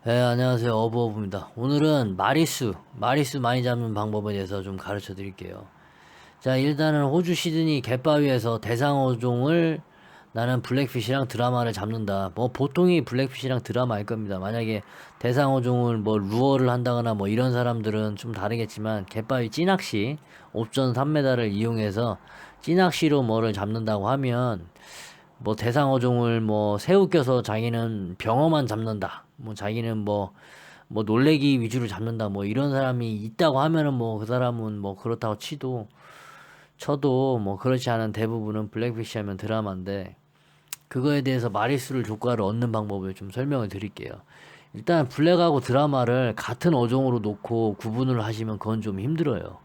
네, 안녕하세요. 어부어부입니다. 오늘은 마리수 많이 잡는 방법에 대해서 좀 가르쳐 드릴게요. 자, 일단은 호주 시드니 갯바위에서 대상어종을 나는 블랙피시랑 드라마를 잡는다. 뭐 보통이 블랙피시랑 드라마일 겁니다. 만약에 대상어종을 뭐 루어를 한다거나 뭐 이런 사람들은 좀 다르겠지만 갯바위 찌낚시 옵션 3m를 이용해서 찌낚시로 뭐를 잡는다고 하면 뭐 대상어종을 뭐 새우 껴서 자기는 병어만 잡는다. 뭐 자기는 뭐 놀래기 위주로 잡는다. 뭐 이런 사람이 있다고 하면은 뭐 그 사람은 뭐 그렇다고 쳐도 뭐 그렇지 않은 대부분은 블랙피시 하면 드라마인데, 그거에 대해서 마리수를 조과를 얻는 방법을 좀 설명을 드릴게요. 일단 블랙하고 드라마를 같은 어종으로 놓고 구분을 하시면 그건 좀 힘들어요.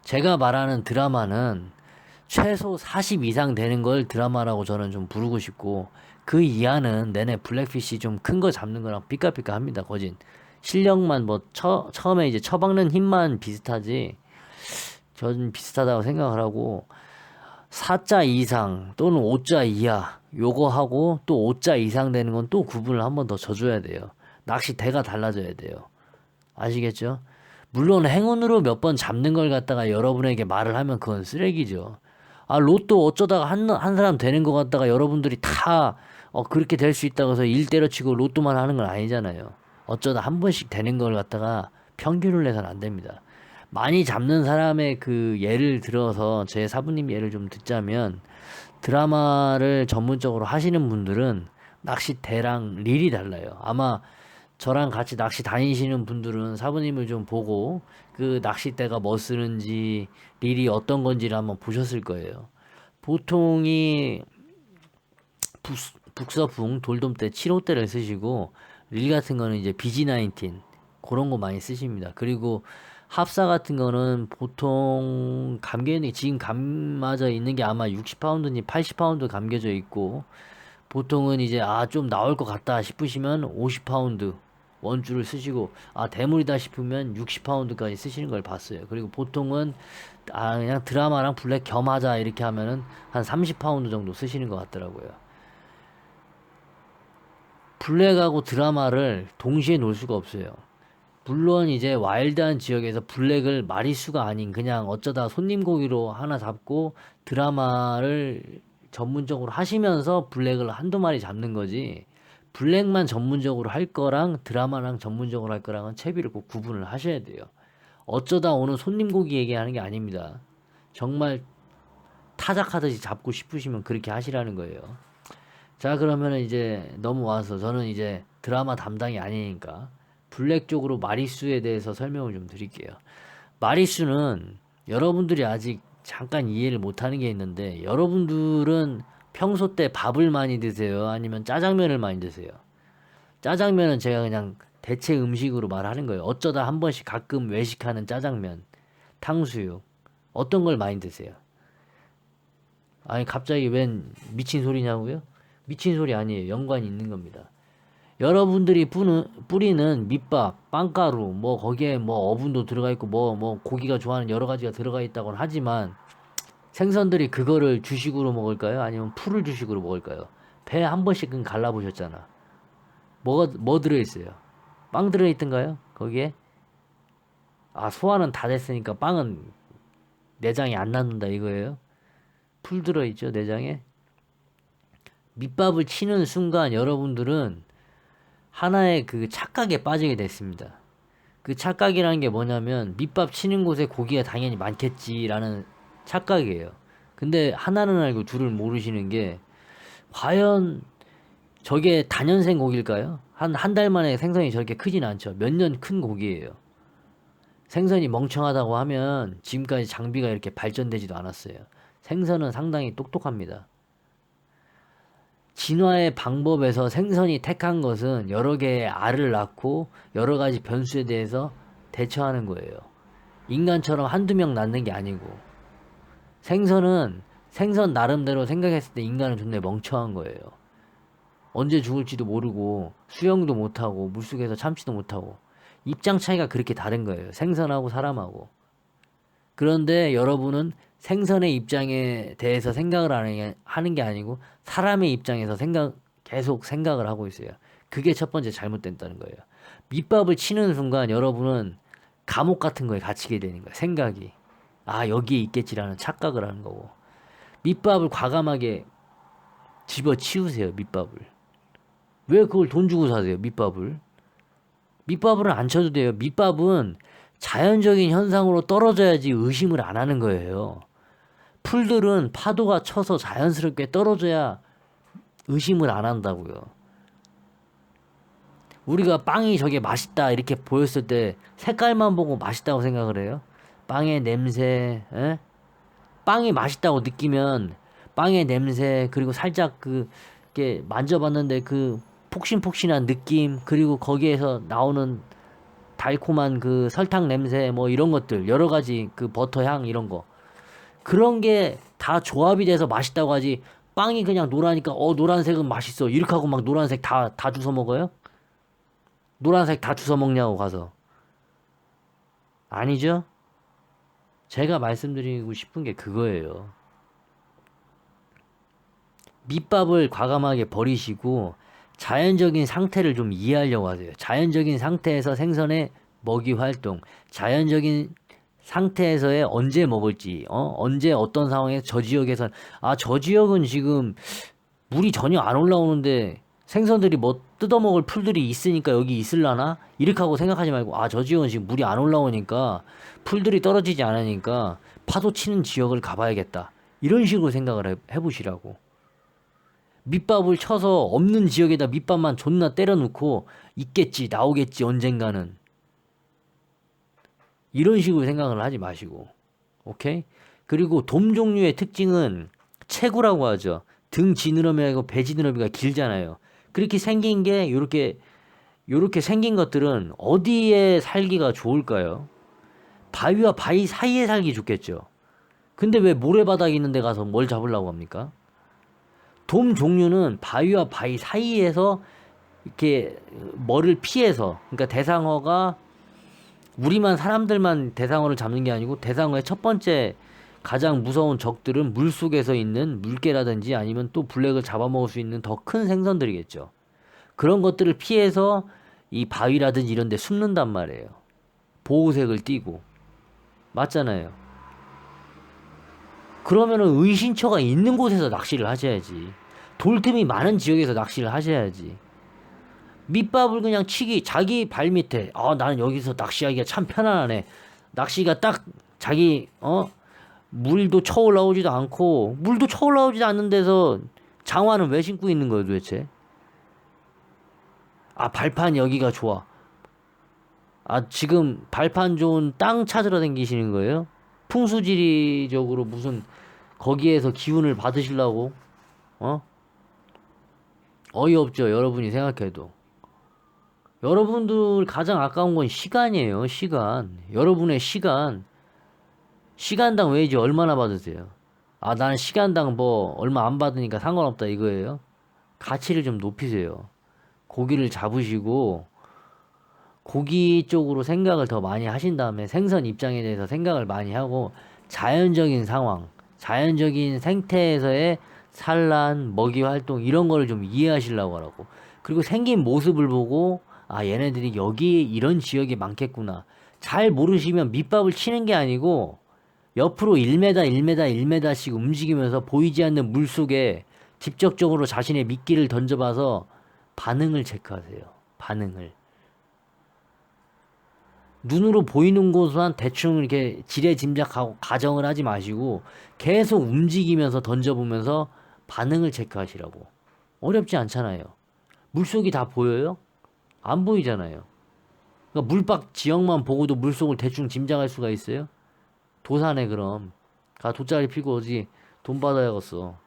제가 말하는 드라마는 최소 40 이상 되는 걸 드라마라고 저는 좀 부르고 싶고, 그 이하는 내내 블랙피시 좀 큰 거 잡는 거랑 삐까삐까 합니다. 거진 실력만 뭐 처음에 이제 처박는 힘만 비슷하지 저는 비슷하다고 생각을 하고, 4자 이상 또는 5자 이하 요거 하고 또 5자 이상 되는 건 또 구분을 한 번 더 져줘야 돼요. 낚시대가 달라져야 돼요. 아시겠죠? 물론 행운으로 몇 번 잡는 걸 갖다가 여러분에게 말을 하면 그건 쓰레기죠. 아, 로또 어쩌다가 한 사람 되는 것 같다가 여러분들이 다 그렇게 될 수 있다고 해서 일 때려치고 로또만 하는 건 아니잖아요. 어쩌다 한 번씩 되는 걸 갖다가 평균을 내서는 안 됩니다. 많이 잡는 사람의 그 예를 들어서 제 사부님 예를 좀 듣자면, 드라마를 전문적으로 하시는 분들은 낚싯대랑 릴이 달라요. 아마 저랑 같이 낚시 다니시는 분들은 사부님을 좀 보고 그 낚싯대가 뭐 쓰는지 릴이 어떤 건지를 한번 보셨을 거예요. 보통이 북서풍 돌돔대 7호대를 쓰시고, 릴 같은 거는 이제 BG19 그런 거 많이 쓰십니다. 그리고 합사 같은 거는 보통 감겨있는 게, 지금 감아져 있는 게 아마 60파운드니 80파운드 감겨져 있고, 보통은 이제 좀 나올 것 같다 싶으시면 50파운드 원줄을 쓰시고, 대물이다 싶으면 60파운드까지 쓰시는 걸 봤어요. 그리고 보통은 그냥 드라마랑 블랙 겸하자 이렇게 하면은 한 30파운드 정도 쓰시는 것 같더라고요. 블랙하고 드라마를 동시에 놓을 수가 없어요. 물론 이제 와일드한 지역에서 블랙을 마리수가 아닌 그냥 어쩌다 손님 고기로 하나 잡고 드라마를 전문적으로 하시면서 블랙을 한두 마리 잡는 거지, 블랙만 전문적으로 할 거랑 드라마랑 전문적으로 할 거랑은 채비를 꼭 구분을 하셔야 돼요. 어쩌다 오는 손님 고기 얘기하는 게 아닙니다. 정말 타작하듯이 잡고 싶으시면 그렇게 하시라는 거예요. 자, 그러면은 이제 넘어와서 저는 이제 드라마 담당이 아니니까 블랙 쪽으로 마리수에 대해서 설명을 좀 드릴게요. 마리수는 여러분들이 아직 잠깐 이해를 못하는 게 있는데, 여러분들은 평소 때 밥을 많이 드세요? 아니면 짜장면을 많이 드세요? 짜장면은 제가 그냥 대체 음식으로 말하는 거예요. 어쩌다 한 번씩 가끔 외식하는 짜장면, 탕수육, 어떤 걸 많이 드세요? 아니, 갑자기 웬 미친 소리냐고요? 미친 소리 아니에요. 연관이 있는 겁니다. 여러분들이 뿌리는 밑밥, 빵가루, 뭐 거기에 뭐 어분도 들어가 있고 뭐 고기가 좋아하는 여러 가지가 들어가 있다고는 하지만, 생선들이 그거를 주식으로 먹을까요? 아니면 풀을 주식으로 먹을까요? 배 한 번씩은 갈라보셨잖아. 뭐 들어있어요? 빵 들어있던가요? 거기에? 소화는 다 됐으니까 빵은 내장이 안 남는다 이거예요? 풀 들어있죠, 내장에? 밑밥을 치는 순간 여러분들은 하나의 그 착각에 빠지게 됐습니다. 그 착각이라는 게 뭐냐면, 밑밥 치는 곳에 고기가 당연히 많겠지라는 착각이에요. 근데 하나는 알고 둘을 모르시는 게, 과연 저게 다년생 고기일까요? 한 달 만에 생선이 저렇게 크진 않죠. 몇 년 큰 고기예요. 생선이 멍청하다고 하면 지금까지 장비가 이렇게 발전되지도 않았어요. 생선은 상당히 똑똑합니다. 진화의 방법에서 생선이 택한 것은 여러 개의 알을 낳고 여러 가지 변수에 대해서 대처하는 거예요. 인간처럼 한두 명 낳는 게 아니고, 생선은 생선 나름대로 생각했을 때 인간은 존나 멍청한 거예요. 언제 죽을지도 모르고 수영도 못하고 물속에서 참지도 못하고, 입장 차이가 그렇게 다른 거예요. 생선하고 사람하고. 그런데 여러분은 생선의 입장에 대해서 생각을 하는 게 아니고 사람의 입장에서 계속 생각을 하고 있어요. 그게 첫 번째 잘못된다는 거예요. 밑밥을 치는 순간 여러분은 감옥 같은 거에 갇히게 되는 거예요. 생각이. 아, 여기에 있겠지라는 착각을 하는 거고. 밑밥을 과감하게 집어치우세요, 밑밥을. 왜 그걸 돈 주고 사세요, 밑밥을? 밑밥은 안 쳐도 돼요. 밑밥은 자연적인 현상으로 떨어져야지 의심을 안 하는 거예요. 풀들은 파도가 쳐서 자연스럽게 떨어져야 의심을 안 한다고요. 우리가 빵이 저게 맛있다 이렇게 보였을 때 색깔만 보고 맛있다고 생각을 해요. 빵의 냄새, 에? 빵이 맛있다고 느끼면 빵의 냄새 그리고 살짝 그게 만져봤는데 그 폭신폭신한 느낌 그리고 거기에서 나오는 달콤한 그 설탕 냄새 뭐 이런 것들 여러 가지 그 버터 향 이런 거 그런 게 다 조합이 돼서 맛있다고 하지. 빵이 그냥 노라니까 노란색은 맛있어 이렇게 하고 막 노란색 다 주워 먹어요? 노란색 다 주워 먹냐고 가서. 아니죠? 제가 말씀드리고 싶은 게 그거예요. 밑밥을 과감하게 버리시고 자연적인 상태를 좀 이해하려고 하세요. 자연적인 상태에서 생선의 먹이 활동, 자연적인 상태에서의 언제 먹을지, 언제 어떤 상황에 저 지역에선 저 지역은 지금 물이 전혀 안 올라오는데 생선들이 뭐 뜯어먹을 풀들이 있으니까 여기 있을라나? 이렇게 하고 생각하지 말고 저 지역은 지금 물이 안 올라오니까 풀들이 떨어지지 않으니까 파도 치는 지역을 가봐야겠다. 이런 식으로 생각을 해보시라고. 밑밥을 쳐서 없는 지역에다 밑밥만 존나 때려놓고 있겠지 나오겠지 언젠가는 이런 식으로 생각을 하지 마시고 오케이? 그리고 돔 종류의 특징은 체구라고 하죠. 등 지느러미하고 배 지느러미가 길잖아요. 그렇게 생긴 게 요렇게 생긴 것들은 어디에 살기가 좋을까요? 바위와 바위 사이에 살기 좋겠죠. 근데 왜 모래바닥 있는 데 가서 뭘 잡으려고 합니까? 돔 종류는 바위와 바위 사이에서 이렇게 뭐를 피해서 그러니까 대상어가 사람들만 대상어를 잡는 게 아니고 대상어의 첫 번째 가장 무서운 적들은 물속에서 있는 물개라든지 아니면 또 블랙을 잡아먹을 수 있는 더 큰 생선들이겠죠. 그런 것들을 피해서 이 바위라든지 이런 데 숨는단 말이에요. 보호색을 띠고. 맞잖아요. 그러면은 의신처가 있는 곳에서 낚시를 하셔야지. 돌틈이 많은 지역에서 낚시를 하셔야지. 밑밥을 그냥 치기 자기 발 밑에 나는 여기서 낚시하기가 참 편안하네. 낚시가 딱 자기 물도 쳐올라오지도 않고 물도 쳐올라오지도 않는 데서 장화는 왜 신고 있는 거예요 도대체? 발판 여기가 좋아. 지금 발판 좋은 땅 찾으러 다니시는 거예요? 풍수지리적으로 무슨 거기에서 기운을 받으시려고? 어이없죠 여러분이 생각해도. 여러분들 가장 아까운 건 시간이에요. 시간. 여러분의 시간. 시간당 웨이지 얼마나 받으세요? 나는 시간당 뭐 얼마 안 받으니까 상관없다 이거예요? 가치를 좀 높이세요. 고기를 잡으시고 고기 쪽으로 생각을 더 많이 하신 다음에 생선 입장에 대해서 생각을 많이 하고 자연적인 상황, 자연적인 생태에서의 산란, 먹이 활동 이런 거를 좀 이해하시려고 하라고. 그리고 생긴 모습을 보고 얘네들이 여기 이런 지역이 많겠구나. 잘 모르시면 밑밥을 치는 게 아니고 옆으로 1m, 1m, 1m씩 움직이면서 보이지 않는 물 속에 직접적으로 자신의 미끼를 던져봐서 반응을 체크하세요. 반응을. 눈으로 보이는 곳만 대충 이렇게 지레짐작하고 가정을 하지 마시고 계속 움직이면서 던져보면서 반응을 체크하시라고. 어렵지 않잖아요. 물속이 다 보여요? 안 보이잖아요. 그러니까 물밖 지역만 보고도 물속을 대충 짐작할 수가 있어요? 도사네 그럼. 돗자리 피고 어디 돈 받아야겠어.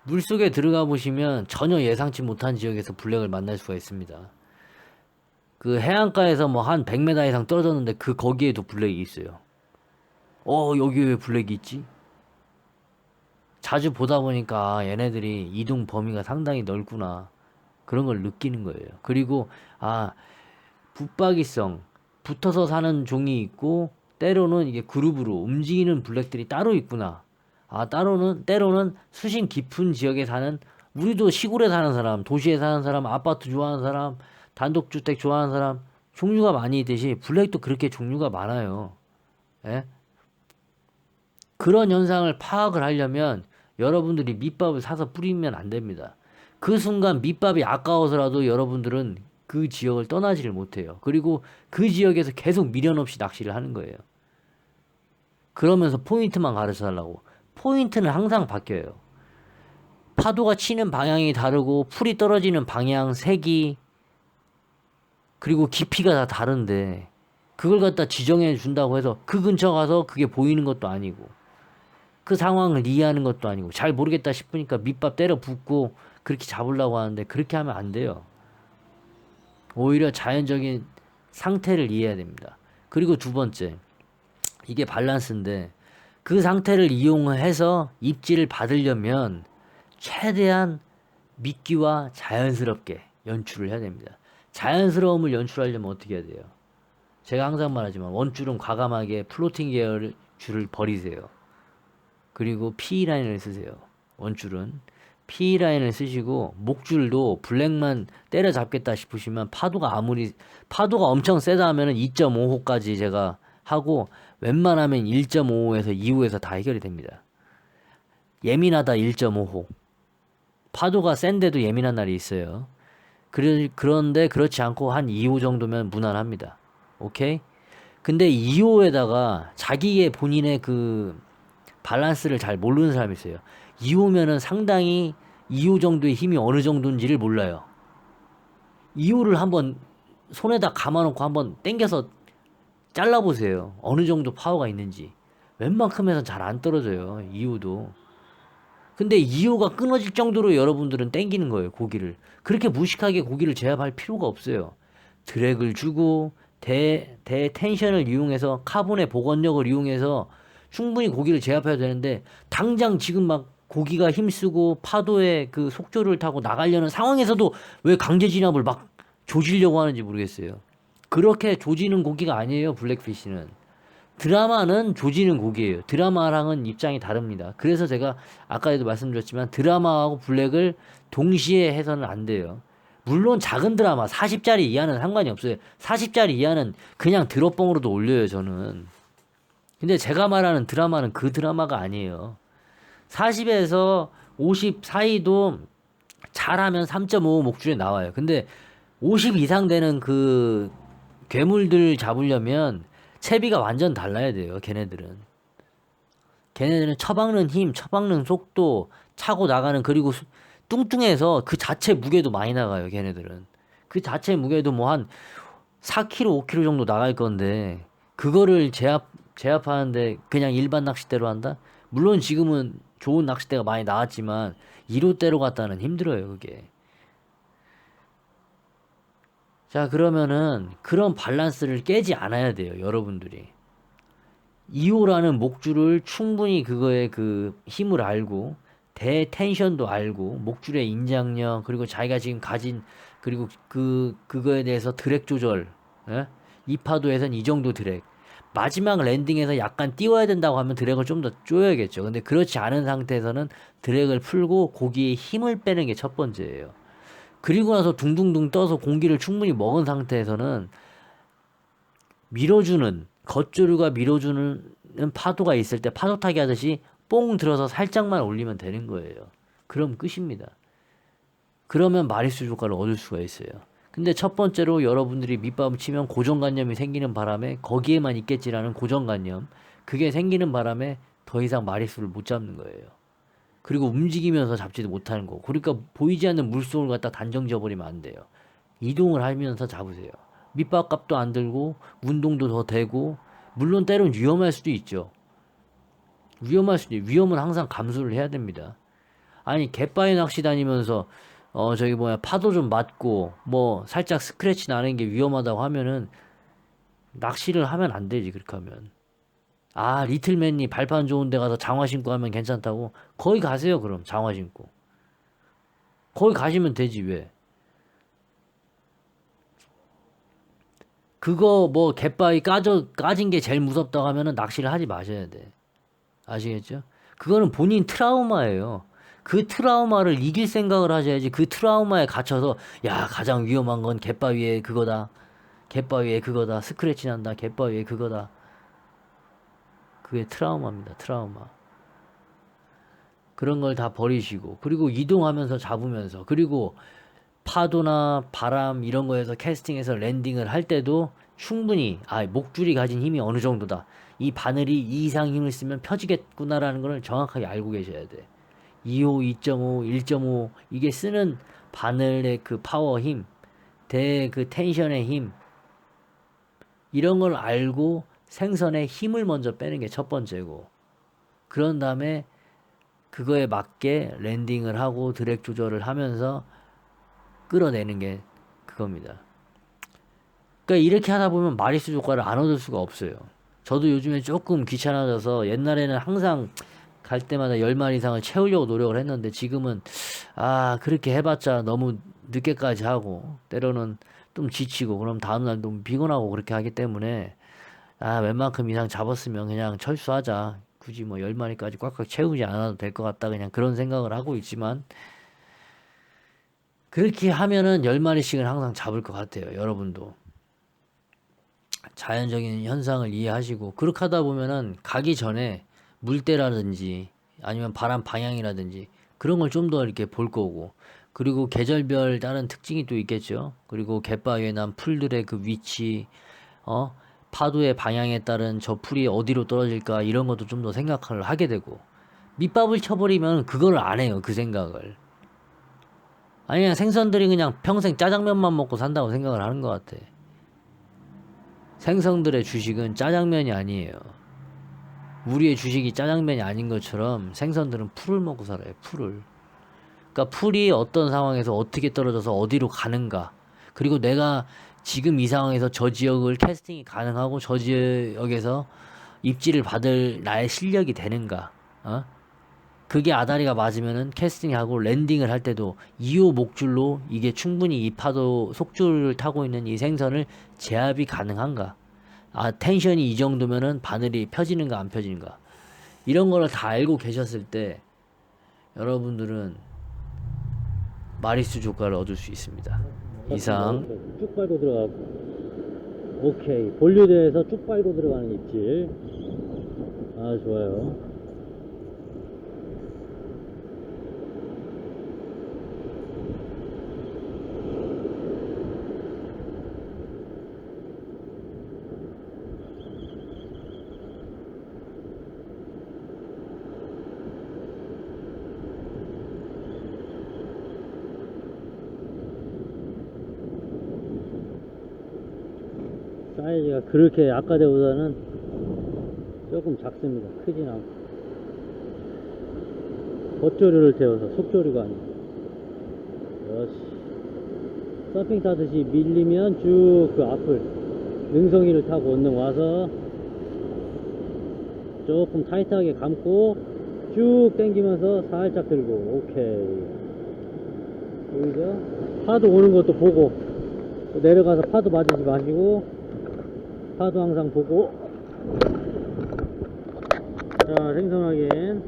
물속에 들어가 보시면 전혀 예상치 못한 지역에서 블랙을 만날 수가 있습니다. 그 해안가에서 뭐 한 100m 이상 떨어졌는데 거기에도 블랙이 있어요. 여기 왜 블랙이 있지? 자주 보다 보니까 얘네들이 이동 범위가 상당히 넓구나. 그런 걸 느끼는 거예요. 그리고 아, 붙박이성, 붙어서 사는 종이 있고 때로는 이게 그룹으로 움직이는 블랙들이 따로 있구나. 아, 때로는 수심 깊은 지역에 사는, 우리도 시골에 사는 사람, 도시에 사는 사람, 아파트 좋아하는 사람, 단독주택 좋아하는 사람, 종류가 많이 있듯이 블랙도 그렇게 종류가 많아요. 예? 그런 현상을 파악을 하려면 여러분들이 밑밥을 사서 뿌리면 안 됩니다. 그 순간 밑밥이 아까워서라도 여러분들은 그 지역을 떠나지를 못해요. 그리고 그 지역에서 계속 미련 없이 낚시를 하는 거예요. 그러면서 포인트만 가르쳐 달라고. 포인트는 항상 바뀌어요. 파도가 치는 방향이 다르고 풀이 떨어지는 방향, 색이, 그리고 깊이가 다 다른데 그걸 갖다 지정해 준다고 해서 그 근처 가서 그게 보이는 것도 아니고 그 상황을 이해하는 것도 아니고 잘 모르겠다 싶으니까 밑밥 때려 붓고 그렇게 잡으려고 하는데 그렇게 하면 안 돼요. 오히려 자연적인 상태를 이해해야 됩니다. 그리고 두 번째, 이게 밸런스인데 그 상태를 이용해서 입질을 받으려면 최대한 미끼와 자연스럽게 연출을 해야 됩니다. 자연스러움을 연출하려면 어떻게 해야 돼요? 제가 항상 말하지만 원줄은 과감하게 플로팅 계열 줄을 버리세요. 그리고 P라인을 쓰세요. 원줄은 P라인을 쓰시고 목줄도 블랙만 때려잡겠다 싶으시면 파도가 엄청 세다 하면은 2.5호까지 제가 하고 웬만하면 1.5호에서 2호에서 다 해결이 됩니다. 예민하다 1.5호. 파도가 센데도 예민한 날이 있어요. 그런데 그렇지 않고 한 2호 정도면 무난합니다. 오케이? 근데 2호에다가 자기의 본인의 그 밸런스를 잘 모르는 사람이 있어요. 2호면은 상당히 2호 정도의 힘이 어느 정도인지를 몰라요. 2호를 한번 손에다 감아놓고 한번 당겨서 잘라보세요. 어느 정도 파워가 있는지. 웬만큼에선 잘 안 떨어져요. 2호도. 근데 2호가 끊어질 정도로 여러분들은 땡기는 거예요, 고기를. 그렇게 무식하게 고기를 제압할 필요가 없어요. 드랙을 주고, 텐션을 이용해서, 카본의 복원력을 이용해서 충분히 고기를 제압해야 되는데, 당장 지금 막 고기가 힘쓰고 파도의 그 속조를 타고 나가려는 상황에서도 왜 강제 진압을 막 조지려고 하는지 모르겠어요. 그렇게 조지는 고기가 아니에요, 블랙피쉬는. 드라마는 조지는 곡이에요. 드라마랑은 입장이 다릅니다. 그래서 제가 아까도 말씀드렸지만 드라마하고 블랙을 동시에 해서는 안 돼요. 물론 작은 드라마 40짜리 이하는 상관이 없어요. 40짜리 이하는 그냥 드롭봉으로도 올려요, 저는. 근데 제가 말하는 드라마는 그 드라마가 아니에요. 40에서 50 사이도 잘하면 3.5 목줄에 나와요. 근데 50 이상 되는 그 괴물들 잡으려면 채비가 완전 달라야 돼요. 걔네들은 처박는 힘, 처박는 속도, 차고 나가는, 그리고 뚱뚱해서 그 자체 무게도 많이 나가요. 걔네들은 그 자체 무게도 뭐 한 4kg, 5kg 정도 나갈 건데 그거를 제압하는데 그냥 일반 낚싯대로 한다? 물론 지금은 좋은 낚싯대가 많이 나왔지만 1호대로 갖다는 힘들어요. 그게. 자, 그러면은 그런 밸런스를 깨지 않아야 돼요, 여러분들이. 2호라는 목줄을 충분히 그거의 그 힘을 알고, 대텐션도 알고, 목줄의 인장력, 그리고 자기가 지금 가진, 그리고 그거에 대해서 드랙 조절, 예? 이 파도에선 이 정도 드랙. 마지막 랜딩에서 약간 띄워야 된다고 하면 드랙을 좀 더 조여야겠죠. 근데 그렇지 않은 상태에서는 드랙을 풀고 고기에 힘을 빼는 게 첫 번째예요. 그리고 나서 둥둥둥 떠서 공기를 충분히 먹은 상태에서는 겉조류가 밀어주는 파도가 있을 때 파도 타기 하듯이 뽕 들어서 살짝만 올리면 되는 거예요. 그럼 끝입니다. 그러면 마리수 효과를 얻을 수가 있어요. 근데 첫 번째로 여러분들이 밑밥을 치면 고정관념이 생기는 바람에 거기에만 있겠지라는 고정관념, 그게 생기는 바람에 더 이상 마리수를 못 잡는 거예요. 그리고 움직이면서 잡지도 못하는 거. 그러니까 보이지 않는 물속을 갖다 단정 지어버리면 안 돼요. 이동을 하면서 잡으세요. 밑밥값도 안 들고 운동도 더 되고, 물론 때론 위험할 수도 있죠. 위험은 항상 감수를 해야 됩니다. 아니, 갯바위 낚시 다니면서 파도 좀 맞고 뭐 살짝 스크래치 나는 게 위험하다고 하면은 낚시를 하면 안 되지. 그렇게 하면. 아, 리틀맨이 발판 좋은 데 가서 장화 신고 하면 괜찮다고? 거기 가세요, 그럼. 장화 신고. 거기 가시면 되지, 왜? 그거 뭐 갯바위 까진 게 제일 무섭다고 하면은 낚시를 하지 마셔야 돼. 아시겠죠? 그거는 본인 트라우마예요. 그 트라우마를 이길 생각을 하셔야지. 그 트라우마에 갇혀서 야 가장 위험한 건 갯바위에 그거다. 갯바위에 그거다. 스크래치 난다. 갯바위에 그거다. 그게 트라우마입니다. 트라우마. 그런 걸 다 버리시고 그리고 이동하면서 잡으면서 그리고 파도나 바람 이런 거에서 캐스팅해서 랜딩을 할 때도 충분히 목줄이 가진 힘이 어느 정도다. 이 바늘이 이 이상 힘을 쓰면 펴지겠구나라는 걸 정확하게 알고 계셔야 돼. 2호, 2.5, 1.5 이게 쓰는 바늘의 그 파워 힘, 그 텐션의 힘 이런 걸 알고 생선의 힘을 먼저 빼는 게 첫 번째고 그런 다음에 그거에 맞게 랜딩을 하고 드랙 조절을 하면서 끌어내는 게 그겁니다. 그러니까 이렇게 하다 보면 마리수 조과를 안 얻을 수가 없어요. 저도 요즘에 조금 귀찮아져서 옛날에는 항상 갈 때마다 10마리 이상을 채우려고 노력을 했는데 지금은 그렇게 해봤자 너무 늦게까지 하고 때로는 좀 지치고 그럼 다음날 너무 피곤하고 그렇게 하기 때문에 웬만큼 이상 잡았으면 그냥 철수하자. 굳이 뭐 10마리까지 꽉꽉 채우지 않아도 될 것 같다 그냥 그런 생각을 하고 있지만 그렇게 하면은 10마리씩은 항상 잡을 것 같아요. 여러분도 자연적인 현상을 이해하시고 그렇게 하다 보면은 가기 전에 물때라든지 아니면 바람 방향이라든지 그런 걸 좀 더 이렇게 볼 거고 그리고 계절별 다른 특징이 또 있겠죠. 그리고 갯바위에 난 풀들의 그 위치 파도의 방향에 따른 저 풀이 어디로 떨어질까 이런 것도 좀 더 생각을 하게 되고 밑밥을 쳐버리면 그거를 안 해요. 그 생각을 그냥 생선들이 그냥 평생 짜장면만 먹고 산다고 생각을 하는 것 같아. 생선들의 주식은 짜장면이 아니에요. 우리의 주식이 짜장면이 아닌 것처럼 생선들은 풀을 먹고 살아요. 풀을. 그러니까 풀이 어떤 상황에서 어떻게 떨어져서 어디로 가는가. 그리고 내가 지금 이 상황에서 저 지역을 캐스팅이 가능하고 저 지역에서 입지를 받을 나의 실력이 되는가. 그게 아다리가 맞으면은 캐스팅하고 랜딩을 할 때도 2호 목줄로 이게 충분히 이 파도 속줄을 타고 있는 이 생선을 제압이 가능한가. 텐션이 이 정도면은 바늘이 펴지는가 안 펴지는가. 이런 거를 다 알고 계셨을 때 여러분들은 마리수 조과를 얻을 수 있습니다. 이상 쭉 빨고 들어가고 오케이 본류대에서 쭉 빨고 들어가는 입질 좋아요. 사이즈가 그렇게 아까 전보다는 조금 작습니다. 크진 않고 겉조류를 태워서 속조류가 아니고 여시 서핑 타듯이 밀리면 쭉 그 앞을 능성이를 타고 언능 와서 조금 타이트하게 감고 쭉 당기면서 살짝 들고 오케이 보이죠? 파도 오는 것도 보고 내려가서 파도 맞으지 마시고 파도 항상 보고 자 생선 확인